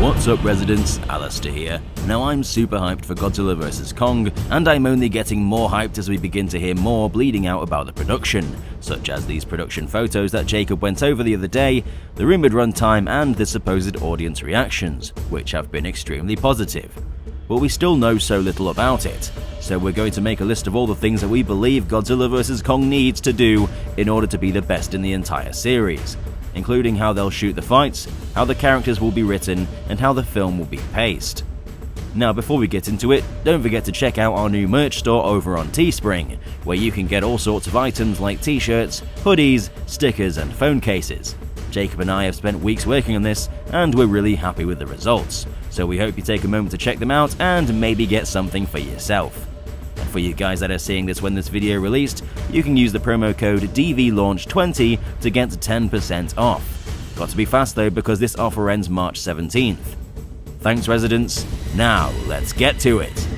What's up residents, Alistair here. Now I'm super hyped for Godzilla vs Kong, and I'm only getting more hyped as we begin to hear more bleeding out about the production, such as these production photos that Jacob went over the other day, the rumoured runtime and the supposed audience reactions, which have been extremely positive. But we still know so little about it, so we're going to make a list of all the things that we believe Godzilla vs Kong needs to do in order to be the best in the entire series, including how they'll shoot the fights, how the characters will be written, and how the film will be paced. Now before we get into it, don't forget to check out our new merch store over on Teespring, where you can get all sorts of items like t-shirts, hoodies, stickers and phone cases. Jacob and I have spent weeks working on this, and we're really happy with the results, so we hope you take a moment to check them out and maybe get something for yourself. And for you guys that are seeing this when this video released, you can use the promo code DVLaunch20 to get 10% off. Got to be fast though, because this offer ends March 17th. Thanks residents, now let's get to it.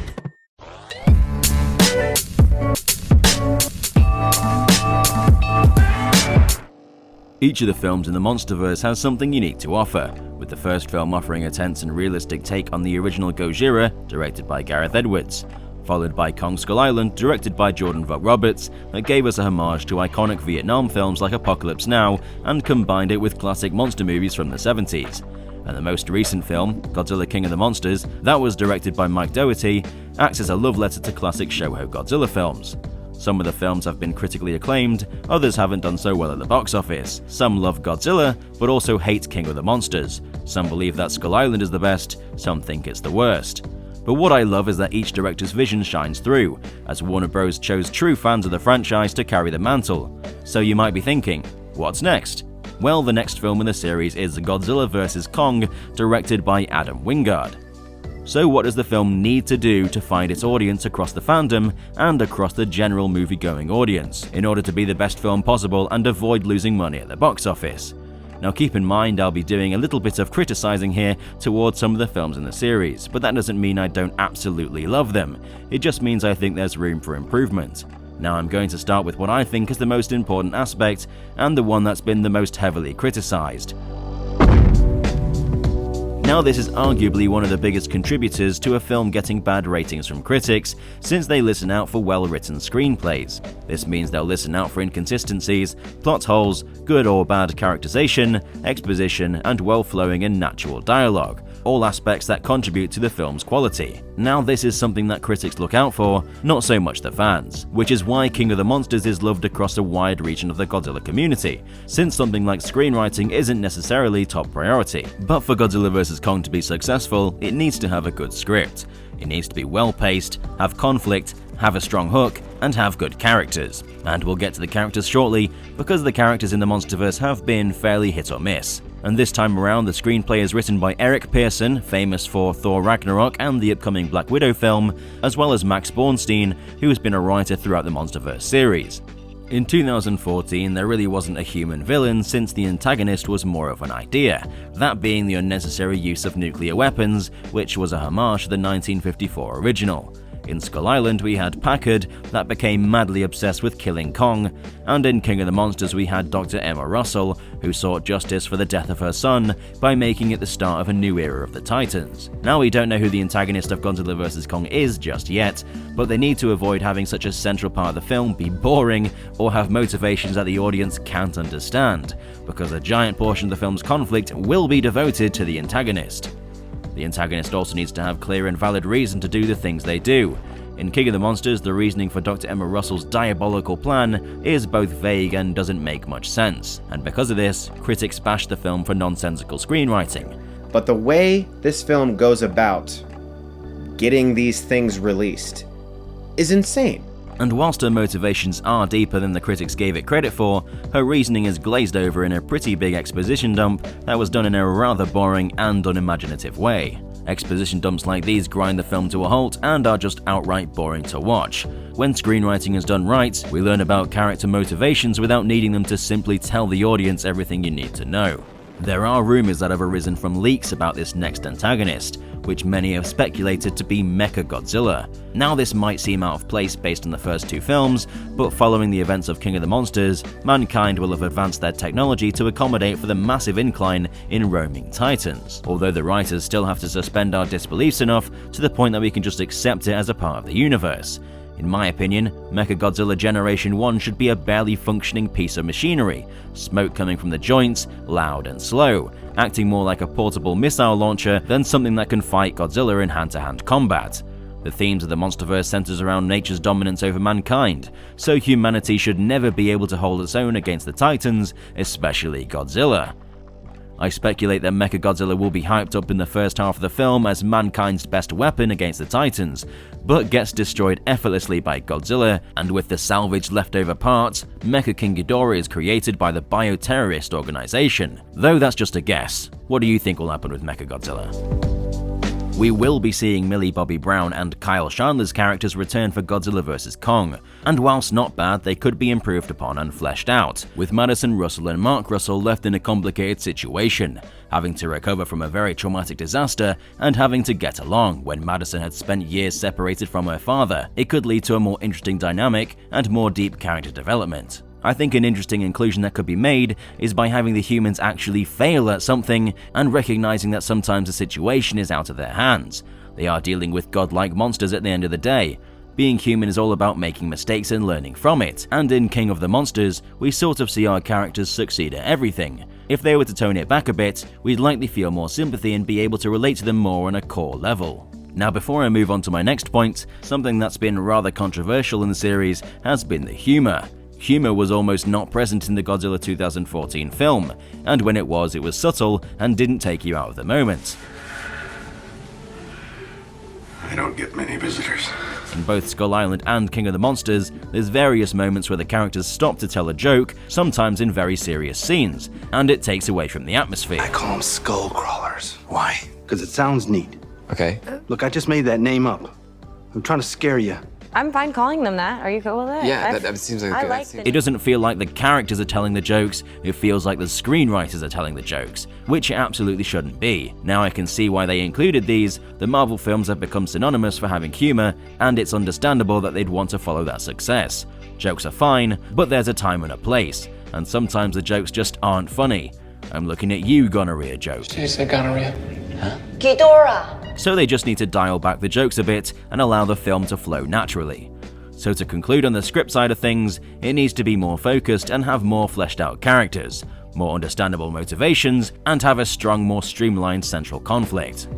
Each of the films in the Monsterverse has something unique to offer, with the first film offering a tense and realistic take on the original Gojira, directed by Gareth Edwards, followed by Kong Skull Island, directed by Jordan Vogt-Roberts, that gave us a homage to iconic Vietnam films like Apocalypse Now and combined it with classic monster movies from the 70s. And the most recent film, Godzilla King of the Monsters, that was directed by Mike Dougherty, acts as a love letter to classic Shoho Godzilla films. Some of the films have been critically acclaimed, others haven't done so well at the box office. Some love Godzilla, but also hate King of the Monsters. Some believe that Skull Island is the best, some think it's the worst. But what I love is that each director's vision shines through, as Warner Bros. Chose true fans of the franchise to carry the mantle. So you might be thinking, what's next? Well, the next film in the series is Godzilla vs Kong, directed by Adam Wingard. So what does the film need to do to find its audience across the fandom and across the general movie-going audience, in order to be the best film possible and avoid losing money at the box office? Now keep in mind I'll be doing a little bit of criticizing here towards some of the films in the series, but that doesn't mean I don't absolutely love them, it just means I think there's room for improvement. Now I'm going to start with what I think is the most important aspect, and the one that's been the most heavily criticized. Now this is arguably one of the biggest contributors to a film getting bad ratings from critics, since they listen out for well-written screenplays. This means they'll listen out for inconsistencies, plot holes, good or bad characterization, exposition, and well-flowing and natural dialogue, all aspects that contribute to the film's quality. Now this is something that critics look out for, not so much the fans, which is why King of the Monsters is loved across a wide region of the Godzilla community, since something like screenwriting isn't necessarily top priority. But for Godzilla vs Kong to be successful, it needs to have a good script. It needs to be well paced, have conflict, have a strong hook, and have good characters. And we'll get to the characters shortly, because the characters in the Monsterverse have been fairly hit or miss. And this time around, the screenplay is written by Eric Pearson, famous for Thor Ragnarok and the upcoming Black Widow film, as well as Max Bornstein, who has been a writer throughout the Monsterverse series. In 2014, there really wasn't a human villain, since the antagonist was more of an idea, that being the unnecessary use of nuclear weapons, which was a homage to the 1954 original. In Skull Island we had Packard, that became madly obsessed with killing Kong, and in King of the Monsters we had Dr. Emma Russell, who sought justice for the death of her son by making it the start of a new era of the Titans. Now we don't know who the antagonist of Godzilla vs Kong is just yet, but they need to avoid having such a central part of the film be boring or have motivations that the audience can't understand, because a giant portion of the film's conflict will be devoted to the antagonist. The antagonist also needs to have clear and valid reason to do the things they do. In King of the Monsters, the reasoning for Dr. Emma Russell's diabolical plan is both vague and doesn't make much sense, and because of this, critics bash the film for nonsensical screenwriting. But the way this film goes about getting these things released is insane. And whilst her motivations are deeper than the critics gave it credit for, her reasoning is glazed over in a pretty big exposition dump that was done in a rather boring and unimaginative way. Exposition dumps like these grind the film to a halt and are just outright boring to watch. When screenwriting is done right, we learn about character motivations without needing them to simply tell the audience everything you need to know. There are rumours that have arisen from leaks about this next antagonist, which many have speculated to be Mechagodzilla. Now this might seem out of place based on the first two films, but following the events of King of the Monsters, mankind will have advanced their technology to accommodate for the massive incline in roaming titans, although the writers still have to suspend our disbeliefs enough to the point that we can just accept it as a part of the universe. In my opinion, Mechagodzilla Generation 1 should be a barely functioning piece of machinery, smoke coming from the joints, loud and slow, acting more like a portable missile launcher than something that can fight Godzilla in hand-to-hand combat. The themes of the Monsterverse centers around nature's dominance over mankind, so humanity should never be able to hold its own against the Titans, especially Godzilla. I speculate that Mechagodzilla will be hyped up in the first half of the film as mankind's best weapon against the Titans, but gets destroyed effortlessly by Godzilla, and with the salvaged leftover parts, Mecha King Ghidorah is created by the bioterrorist organization. Though that's just a guess. What do you think will happen with Mechagodzilla? We will be seeing Millie Bobby Brown and Kyle Chandler's characters return for Godzilla vs. Kong, and whilst not bad, they could be improved upon and fleshed out, with Madison Russell and Mark Russell left in a complicated situation, having to recover from a very traumatic disaster and having to get along when Madison had spent years separated from her father. It could lead to a more interesting dynamic and more deep character development. I think an interesting inclusion that could be made is by having the humans actually fail at something and recognizing that sometimes the situation is out of their hands. They are dealing with godlike monsters at the end of the day. Being human is all about making mistakes and learning from it, and in King of the Monsters, we sort of see our characters succeed at everything. If they were to tone it back a bit, we'd likely feel more sympathy and be able to relate to them more on a core level. Now before I move on to my next point, something that's been rather controversial in the series has been the humor. Humor was almost not present in the Godzilla 2014 film, and when it was subtle and didn't take you out of the moment. I don't get many visitors. In both Skull Island and King of the Monsters, there's various moments where the characters stop to tell a joke, sometimes in very serious scenes, and it takes away from the atmosphere. I call them skull crawlers. Why? Because it sounds neat. Okay. Look, I just made that name up. I'm trying to scare you. I'm fine calling them that. Are you cool with it? Yeah, that seems like a good idea. It doesn't feel like the characters are telling the jokes, it feels like the screenwriters are telling the jokes, which it absolutely shouldn't be. Now I can see why they included these. The Marvel films have become synonymous for having humor, and it's understandable that they'd want to follow that success. Jokes are fine, but there's a time and a place, and sometimes the jokes just aren't funny. I'm looking at you, gonorrhea joke. Did you say gonorrhea? Huh? Ghidorah! So they just need to dial back the jokes a bit and allow the film to flow naturally. So to conclude on the script side of things, it needs to be more focused and have more fleshed out characters, more understandable motivations, and have a strong, more streamlined central conflict.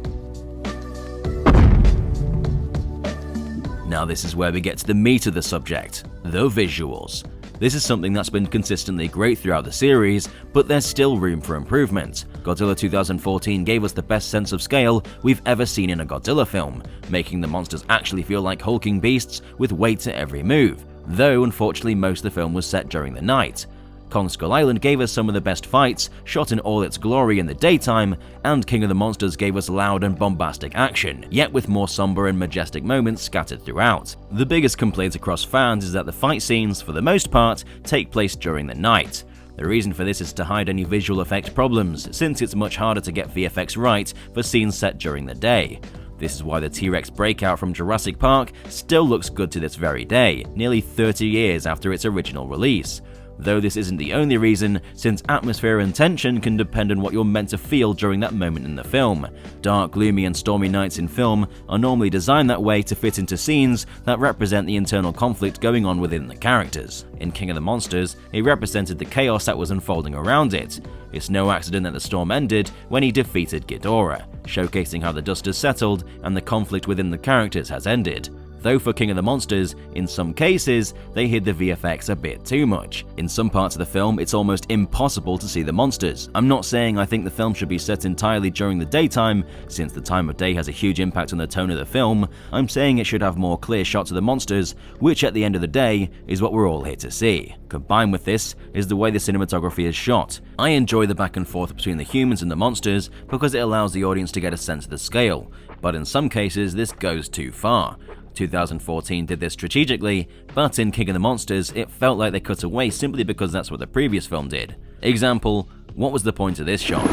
Now this is where we get to the meat of the subject, the visuals. This is something that's been consistently great throughout the series, but there's still room for improvement. Godzilla 2014 gave us the best sense of scale we've ever seen in a Godzilla film, making the monsters actually feel like hulking beasts with weight to every move, though unfortunately most of the film was set during the night. Kong Skull Island gave us some of the best fights, shot in all its glory in the daytime, and King of the Monsters gave us loud and bombastic action, yet with more somber and majestic moments scattered throughout. The biggest complaint across fans is that the fight scenes, for the most part, take place during the night. The reason for this is to hide any visual effect problems, since it's much harder to get VFX right for scenes set during the day. This is why the T-Rex breakout from Jurassic Park still looks good to this very day, nearly 30 years after its original release. Though this isn't the only reason, since atmosphere and tension can depend on what you're meant to feel during that moment in the film. Dark, gloomy and stormy nights in film are normally designed that way to fit into scenes that represent the internal conflict going on within the characters. In King of the Monsters, it represented the chaos that was unfolding around it. It's no accident that the storm ended when he defeated Ghidorah, showcasing how the dust has settled and the conflict within the characters has ended. Though for King of the Monsters, in some cases, they hid the VFX a bit too much. In some parts of the film, it's almost impossible to see the monsters. I'm not saying I think the film should be set entirely during the daytime, since the time of day has a huge impact on the tone of the film. I'm saying it should have more clear shots of the monsters, which at the end of the day, is what we're all here to see. Combined with this is the way the cinematography is shot. I enjoy the back and forth between the humans and the monsters because it allows the audience to get a sense of the scale, but in some cases this goes too far. 2014 did this strategically, but in King of the Monsters, it felt like they cut away simply because that's what the previous film did. Example, what was the point of this shot?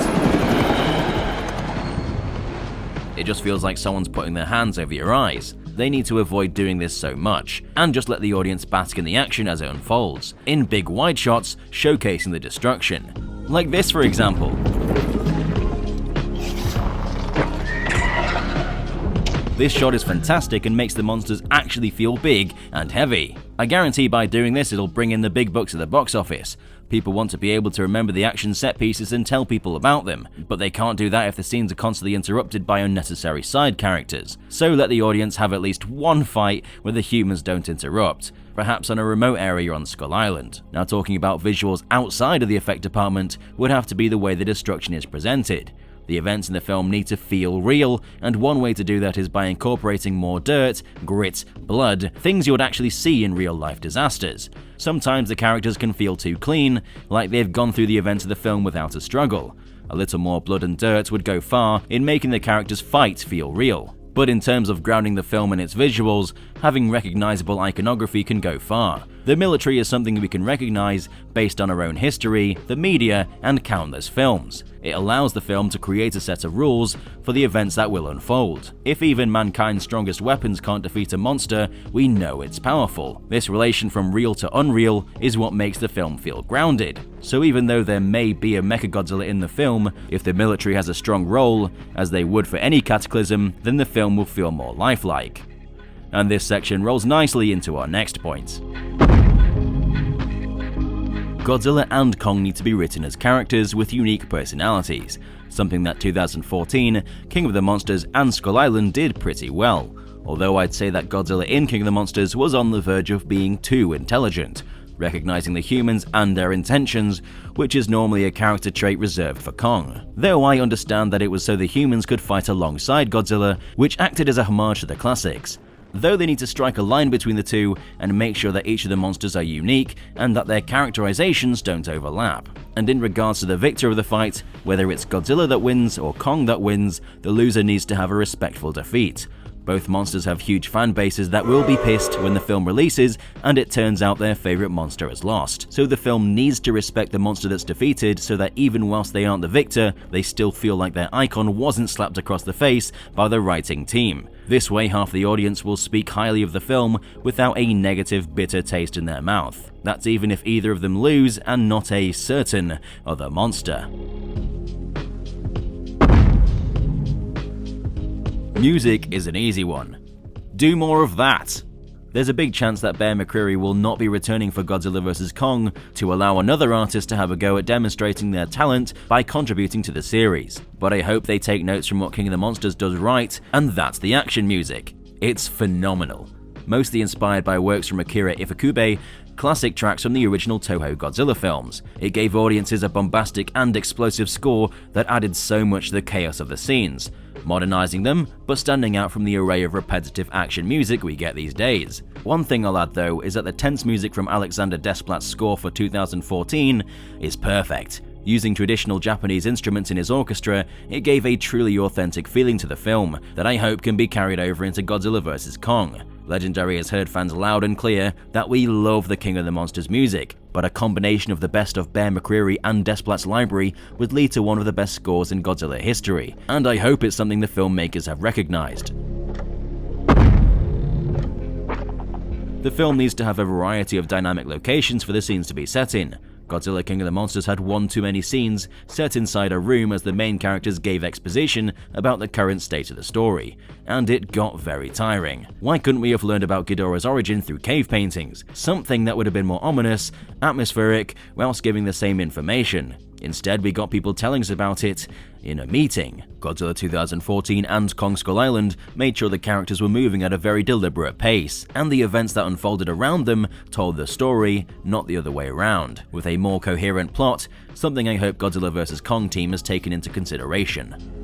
It just feels like someone's putting their hands over your eyes. They need to avoid doing this so much, and just let the audience bask in the action as it unfolds, in big wide shots showcasing the destruction. Like this, for example. This shot is fantastic and makes the monsters actually feel big and heavy. I guarantee by doing this it'll bring in the big bucks at the box office. People want to be able to remember the action set pieces and tell people about them, but they can't do that if the scenes are constantly interrupted by unnecessary side characters. So let the audience have at least one fight where the humans don't interrupt, perhaps on a remote area on Skull Island. Now, talking about visuals outside of the effect department would have to be the way the destruction is presented. The events in the film need to feel real, and one way to do that is by incorporating more dirt, grit, blood, things you would actually see in real-life disasters. Sometimes the characters can feel too clean, like they've gone through the events of the film without a struggle. A little more blood and dirt would go far in making the characters' fight feel real. But in terms of grounding the film in its visuals, having recognizable iconography can go far. The military is something we can recognize based on our own history, the media, and countless films. It allows the film to create a set of rules for the events that will unfold. If even mankind's strongest weapons can't defeat a monster, we know it's powerful. This relation from real to unreal is what makes the film feel grounded. So even though there may be a Mechagodzilla in the film, if the military has a strong role, as they would for any cataclysm, then the film will feel more lifelike. And this section rolls nicely into our next point. Godzilla and Kong need to be written as characters with unique personalities, something that 2014 King of the Monsters and Skull Island did pretty well, although I'd say that Godzilla in King of the Monsters was on the verge of being too intelligent, recognizing the humans and their intentions, which is normally a character trait reserved for Kong. Though I understand that it was so the humans could fight alongside Godzilla, which acted as a homage to the classics. Though they need to strike a line between the two and make sure that each of the monsters are unique and that their characterizations don't overlap. And in regards to the victor of the fight, whether it's Godzilla that wins or Kong that wins, the loser needs to have a respectful defeat. Both monsters have huge fan bases that will be pissed when the film releases and it turns out their favorite monster is lost. So the film needs to respect the monster that's defeated so that even whilst they aren't the victor, they still feel like their icon wasn't slapped across the face by the writing team. This way, half the audience will speak highly of the film without a negative, bitter taste in their mouth. That's even if either of them lose and not a certain other monster. Music is an easy one. Do more of that. There's a big chance that Bear McCreary will not be returning for Godzilla vs. Kong to allow another artist to have a go at demonstrating their talent by contributing to the series. But I hope they take notes from what King of the Monsters does right, and that's the action music. It's phenomenal. Mostly inspired by works from Akira Ifukube, classic tracks from the original Toho Godzilla films. It gave audiences a bombastic and explosive score that added so much to the chaos of the scenes, modernizing them, but standing out from the array of repetitive action music we get these days. One thing I'll add though is that the tense music from Alexander Desplat's score for 2014 is perfect. Using traditional Japanese instruments in his orchestra, it gave a truly authentic feeling to the film that I hope can be carried over into Godzilla vs. Kong. Legendary has heard fans loud and clear that we love the King of the Monsters music, but a combination of the best of Bear McCreary and Desplat's library would lead to one of the best scores in Godzilla history, and I hope it's something the filmmakers have recognized. The film needs to have a variety of dynamic locations for the scenes to be set in. Godzilla King of the Monsters had one too many scenes set inside a room as the main characters gave exposition about the current state of the story, and it got very tiring. Why couldn't we have learned about Ghidorah's origin through cave paintings? Something that would have been more ominous, atmospheric, whilst giving the same information. Instead, we got people telling us about it in a meeting. Godzilla 2014 and Kong Skull Island made sure the characters were moving at a very deliberate pace, and the events that unfolded around them told the story, not the other way around, with a more coherent plot, something I hope Godzilla vs. Kong team has taken into consideration.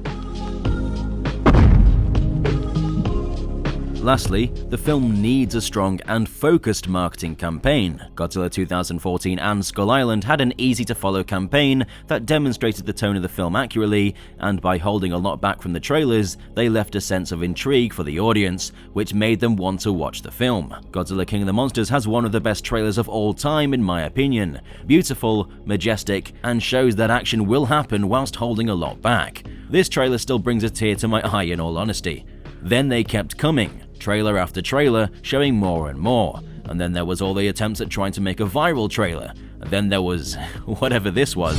Lastly, the film needs a strong and focused marketing campaign. Godzilla 2014 and Skull Island had an easy-to-follow campaign that demonstrated the tone of the film accurately, and by holding a lot back from the trailers, they left a sense of intrigue for the audience, which made them want to watch the film. Godzilla King of the Monsters has one of the best trailers of all time in my opinion. Beautiful, majestic, and shows that action will happen whilst holding a lot back. This trailer still brings a tear to my eye in all honesty. Then they kept coming, trailer after trailer, showing more and more. And then there was all the attempts at trying to make a viral trailer. And then there was whatever this was.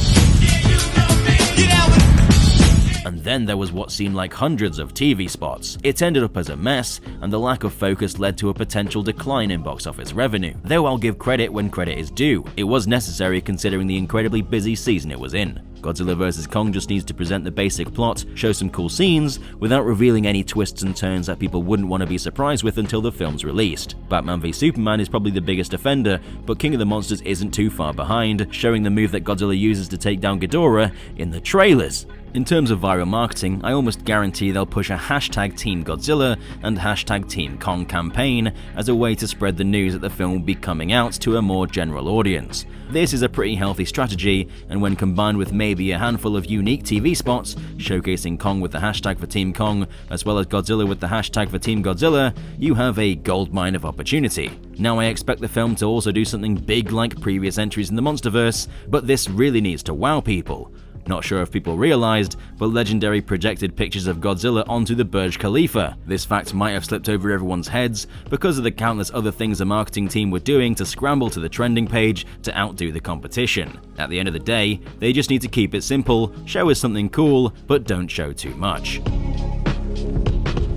And then there was what seemed like hundreds of TV spots. It ended up as a mess, and the lack of focus led to a potential decline in box office revenue. Though I'll give credit when credit is due, it was necessary considering the incredibly busy season it was in. Godzilla vs. Kong just needs to present the basic plot, show some cool scenes, without revealing any twists and turns that people wouldn't want to be surprised with until the film's released. Batman v Superman is probably the biggest offender, but King of the Monsters isn't too far behind, showing the move that Godzilla uses to take down Ghidorah in the trailers. In terms of viral marketing, I almost guarantee they'll push a hashtag Team Godzilla and hashtag Team Kong campaign as a way to spread the news that the film will be coming out to a more general audience. This is a pretty healthy strategy, and when combined with maybe a handful of unique TV spots showcasing Kong with the hashtag for Team Kong as well as Godzilla with the hashtag for Team Godzilla, you have a goldmine of opportunity. Now I expect the film to also do something big like previous entries in the Monsterverse, but this really needs to wow people. Not sure if people realized, but Legendary projected pictures of Godzilla onto the Burj Khalifa. This fact might have slipped over everyone's heads because of the countless other things the marketing team were doing to scramble to the trending page to outdo the competition. At the end of the day, they just need to keep it simple, show us something cool, but don't show too much.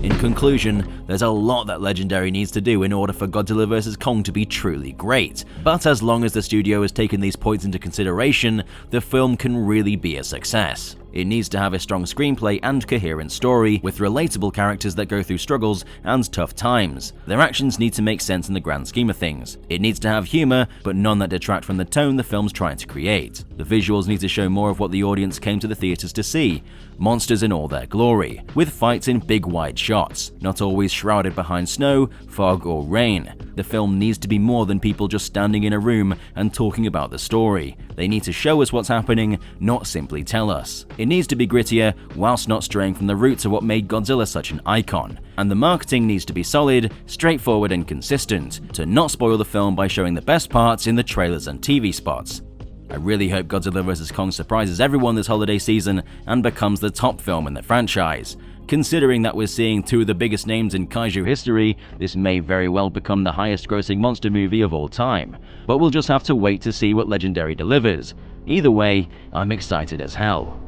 In conclusion, there's a lot that Legendary needs to do in order for Godzilla vs. Kong to be truly great, but as long as the studio has taken these points into consideration, the film can really be a success. It needs to have a strong screenplay and coherent story, with relatable characters that go through struggles and tough times. Their actions need to make sense in the grand scheme of things. It needs to have humor, but none that detract from the tone the film's trying to create. The visuals need to show more of what the audience came to the theaters to see, monsters in all their glory, with fights in big wide shots, not always shrouded behind snow, fog or rain. The film needs to be more than people just standing in a room and talking about the story. They need to show us what's happening, not simply tell us. It needs to be grittier, whilst not straying from the roots of what made Godzilla such an icon. And the marketing needs to be solid, straightforward and consistent, to not spoil the film by showing the best parts in the trailers and TV spots. I really hope Godzilla vs. Kong surprises everyone this holiday season and becomes the top film in the franchise. Considering that we're seeing two of the biggest names in kaiju history, this may very well become the highest grossing monster movie of all time. But we'll just have to wait to see what Legendary delivers. Either way, I'm excited as hell.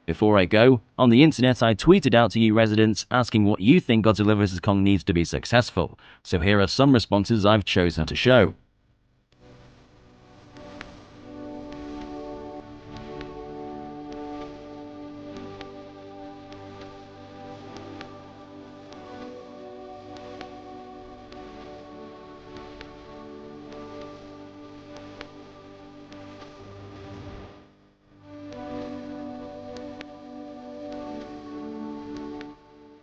Before I go, on the internet I tweeted out to you residents asking what you think Godzilla vs. Kong needs to be successful, so here are some responses I've chosen to show.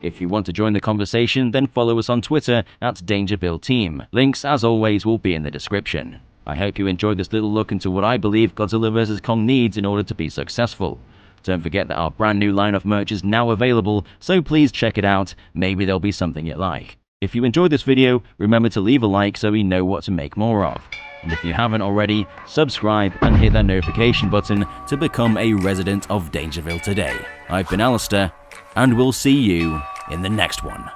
If you want to join the conversation, then follow us on Twitter at DangervilleTeam. Links, as always, will be in the description. I hope you enjoyed this little look into what I believe Godzilla vs. Kong needs in order to be successful. Don't forget that our brand new line of merch is now available, so please check it out, maybe there'll be something you like. If you enjoyed this video, remember to leave a like so we know what to make more of. And if you haven't already, subscribe and hit that notification button to become a resident of Dangerville today. I've been Alistair, and we'll see you in the next one.